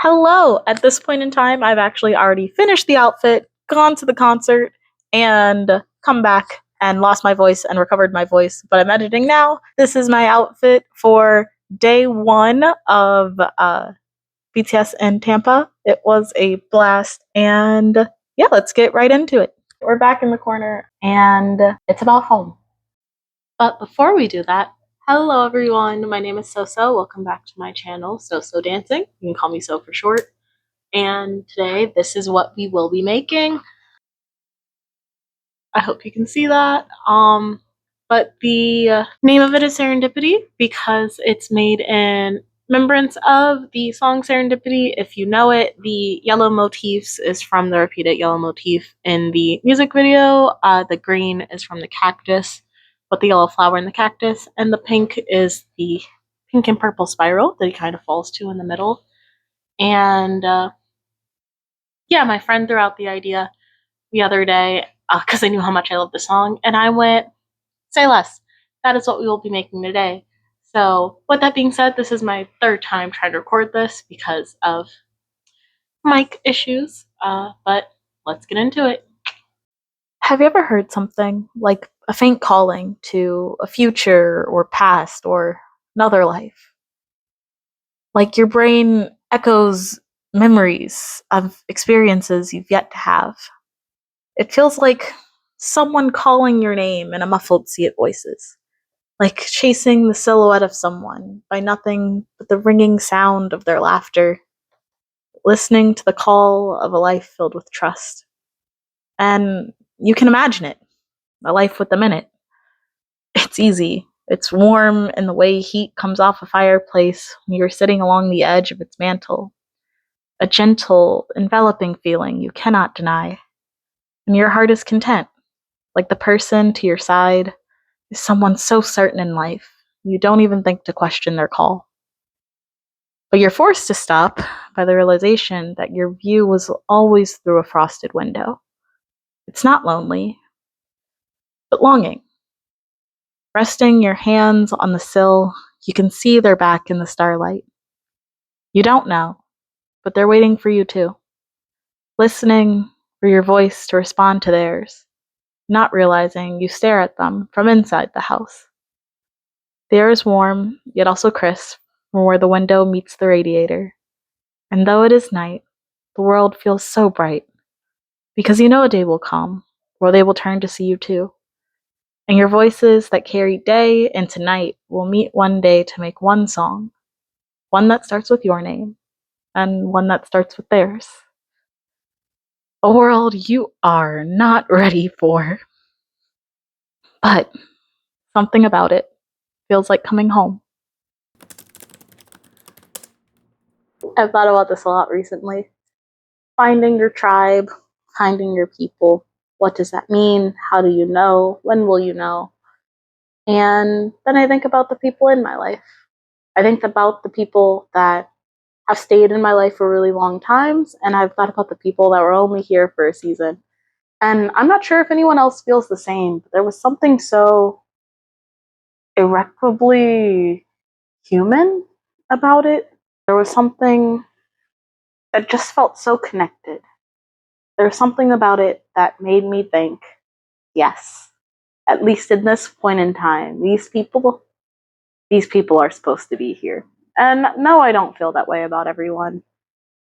Hello! At this point in time, I've actually already finished the outfit, gone to the concert, and come back and lost my voice and recovered my voice. But I'm editing now. This is my outfit for day one of BTS in Tampa. It was a blast, and yeah, let's get right into it. We're back in the corner, and it's about home. But before we do that, hello everyone, my name is SewSew. Welcome back to my channel, SewSew Dancing. You can call me Sew for short. And today, this is what we will be making. I hope you can see that. But the name of it is Serendipity because it's made in remembrance of the song Serendipity. If you know it, the yellow motifs is from the repeated yellow motif in the music video. The green is from the cactus, with the yellow flower in the cactus, and the pink is the pink and purple spiral that he kind of falls to in the middle. And yeah, my friend threw out the idea the other day because I knew how much I love the song, and I went, say less. That is what we will be making today. So, with that being said, this is my third time trying to record this because of mic issues, but let's get into it. Have you ever heard something like a faint calling to a future or past or another life? Like your brain echoes memories of experiences you've yet to have. It feels like someone calling your name in a muffled sea of voices, like chasing the silhouette of someone by nothing but the ringing sound of their laughter, listening to the call of a life filled with trust. And you can imagine it, a life with them in it. It's easy. It's warm in the way heat comes off a fireplace when you're sitting along the edge of its mantle. A gentle, enveloping feeling you cannot deny. And your heart is content, like the person to your side is someone so certain in life, you don't even think to question their call. But you're forced to stop by the realization that your view was always through a frosted window. It's not lonely, but longing. Resting your hands on the sill, you can see their back in the starlight. You don't know, but they're waiting for you too. Listening for your voice to respond to theirs, not realizing you stare at them from inside the house. The air is warm, yet also crisp, from where the window meets the radiator. And though it is night, the world feels so bright, because you know a day will come where they will turn to see you too. And your voices that carry day into night will meet one day to make one song, one that starts with your name, and one that starts with theirs. A world you are not ready for. But something about it feels like coming home. I've thought about this a lot recently. Finding your tribe, finding your people. What does that mean? How do you know? When will you know? And then I think about the people in my life. I think about the people that have stayed in my life for really long times, and I've thought about the people that were only here for a season. And I'm not sure if anyone else feels the same, but there was something so irreparably human about it. There was something that just felt so connected. There was something about it that made me think, yes, at least in this point in time, these people are supposed to be here. And no, I don't feel that way about everyone,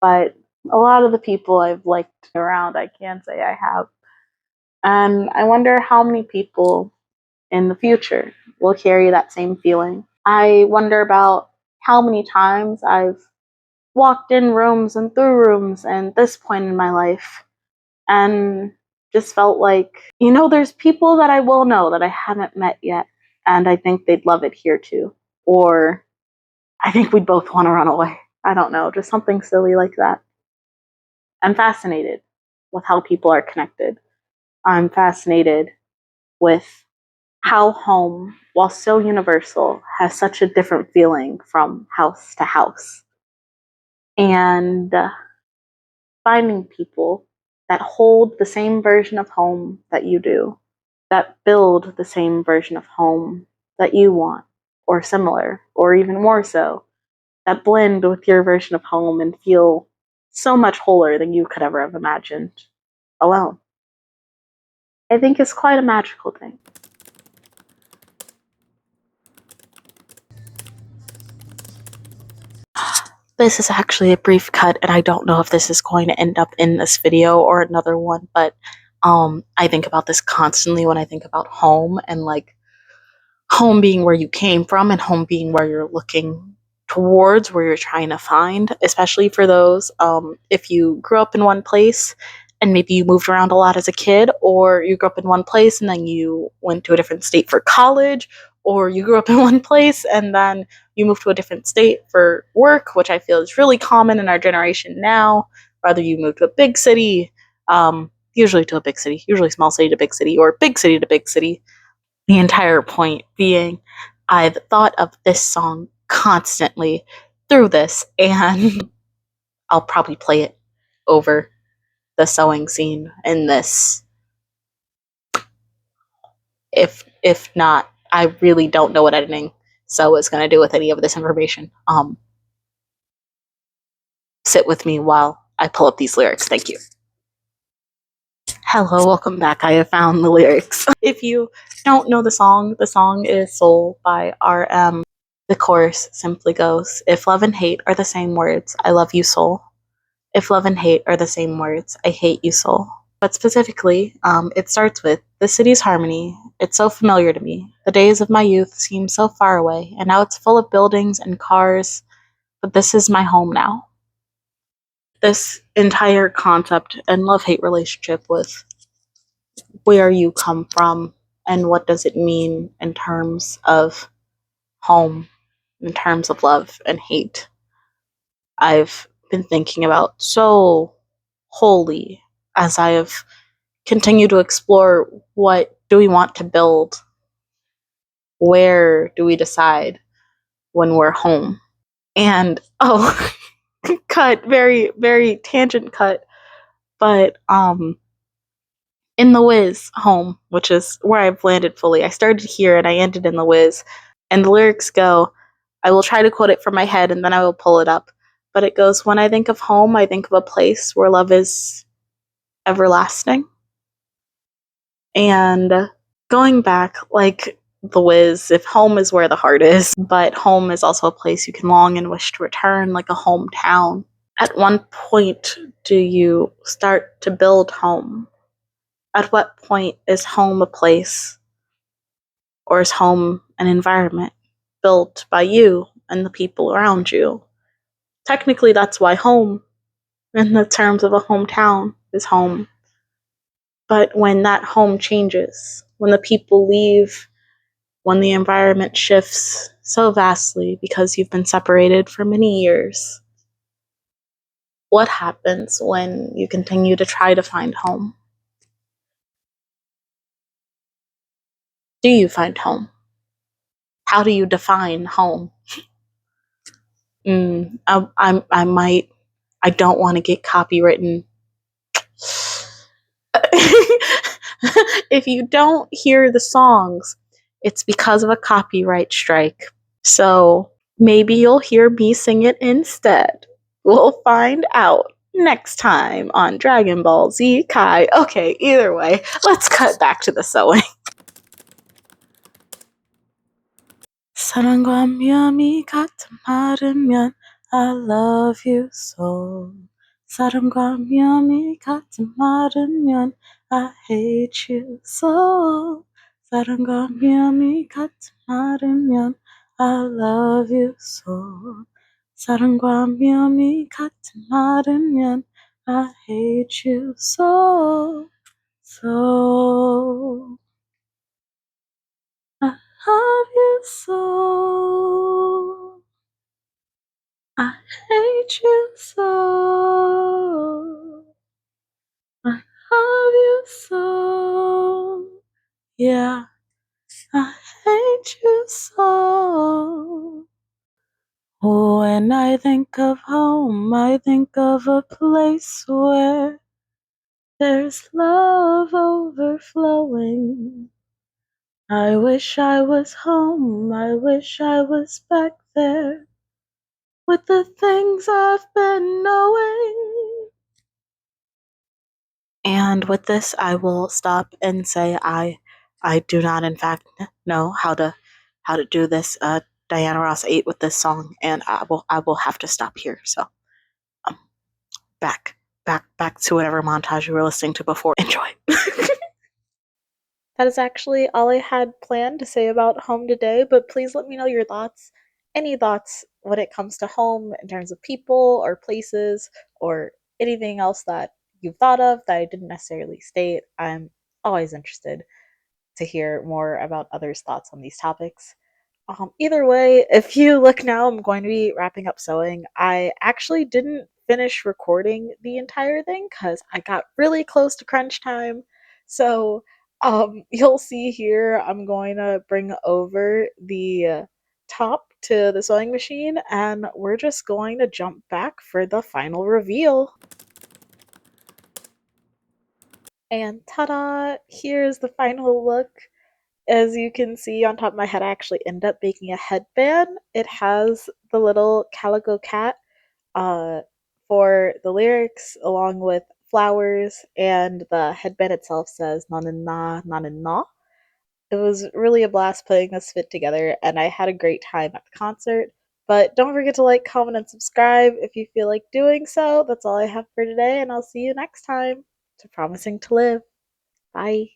but a lot of the people I've liked around, I can say I have. And I wonder how many people in the future will carry that same feeling. I wonder about how many times I've walked in rooms and through rooms and this point in my life and just felt like, there's people that I will know that I haven't met yet, and I think they'd love it here too. Or I think we'd both want to run away. I don't know, just something silly like that. I'm fascinated with how people are connected. I'm fascinated with how home, while so universal, has such a different feeling from house to house. And finding people that hold the same version of home that you do, that build the same version of home that you want, or similar, or even more so. that blend with your version of home and feel so much wholer than you could ever have imagined alone. I think it's quite a magical thing. This is actually a brief cut, and I don't know if this is going to end up in this video or another one, but I think about this constantly when I think about home, and like home being where you came from and home being where you're looking towards, where you're trying to find, especially for those if you grew up in one place and maybe you moved around a lot as a kid, or you grew up in one place and then you went to a different state for college, or you grew up in one place and then you moved to a different state for work, which I feel is really common in our generation now. Whether you move to a big city, usually to a big city, usually small city to big city, or big city to big city. The entire point being, I've thought of this song constantly through this, and I'll probably play it over the sewing scene in this. If not, I really don't know what editing sew is going to do with any of this information. Sit with me while I pull up these lyrics. Thank you. Hello, welcome back. I have found the lyrics. If you don't know the song is Soul by RM. The chorus simply goes, if love and hate are the same words, I love you, soul. If love and hate are the same words, I hate you, soul. But specifically, it starts with, the city's harmony, it's so familiar to me. The days of my youth seem so far away, and now it's full of buildings and cars, but this is my home now. This entire concept and love-hate relationship with where you come from and what does it mean in terms of home, in terms of love and hate, I've been thinking about so wholly as I have continued to explore, what do we want to build? Where do we decide when we're home? And cut, very, very tangent cut, but in the Wiz home, which is where I've landed fully. I started here and I ended in the Wiz. And the lyrics go, I will try to quote it from my head and then I will pull it up. But it goes, when I think of home, I think of a place where love is everlasting. And going back, like the Wiz, if home is where the heart is, but home is also a place you can long and wish to return, like a hometown. At one point do you start to build home? At what point is home a place, or is home an environment built by you and the people around you? Technically, that's why home, in the terms of a hometown, is home. But when that home changes, when the people leave, when the environment shifts so vastly because you've been separated for many years, what happens when you continue to try to find home? Do you find home? How do you define home? I don't want to get copywritten. If you don't hear the songs, it's because of a copyright strike. So maybe you'll hear me sing it instead. We'll find out next time on Dragon Ball Z Kai. Okay, either way, let's cut back to the sewing. 사랑과 미움이 같은 말이면 I love you so. 사랑과 미움이 같은 말이면 I hate you so. 사랑과 미움이 같은 말이면 I love you so. 사랑과 미움이 같은 말이면 I hate you so. So I love you so. I hate you so. I love you so. Yeah, I hate you so. When I think of home, I think of a place where there's love overflowing. I wish I was home, I wish I was back there, with the things I've been knowing. And with this, I will stop and say I do not, in fact, know how to do this. Diana Ross 8 with this song, and I will have to stop here. So, um, back to whatever montage you were listening to before. Enjoy. That is actually all I had planned to say about home today, but please let me know your thoughts. Any thoughts when it comes to home in terms of people or places or anything else that you've thought of that I didn't necessarily state. I'm always interested to hear more about others' thoughts on these topics. Either way, if you look now, I'm going to be wrapping up sewing. I actually didn't finish recording the entire thing because I got really close to crunch time. So, you'll see here, I'm going to bring over the top to the sewing machine and we're just going to jump back for the final reveal. And ta-da! Here's the final look. As you can see on top of my head, I actually end up making a headband. It has the little calico cat uh, for the lyrics, along with flowers, and the headband itself says na na na na na na. It was really a blast putting this fit together, and I had a great time at the concert. But don't forget to like, comment, and subscribe if you feel like doing so. That's all I have for today, and I'll see you next time. To Promising to Live. Bye.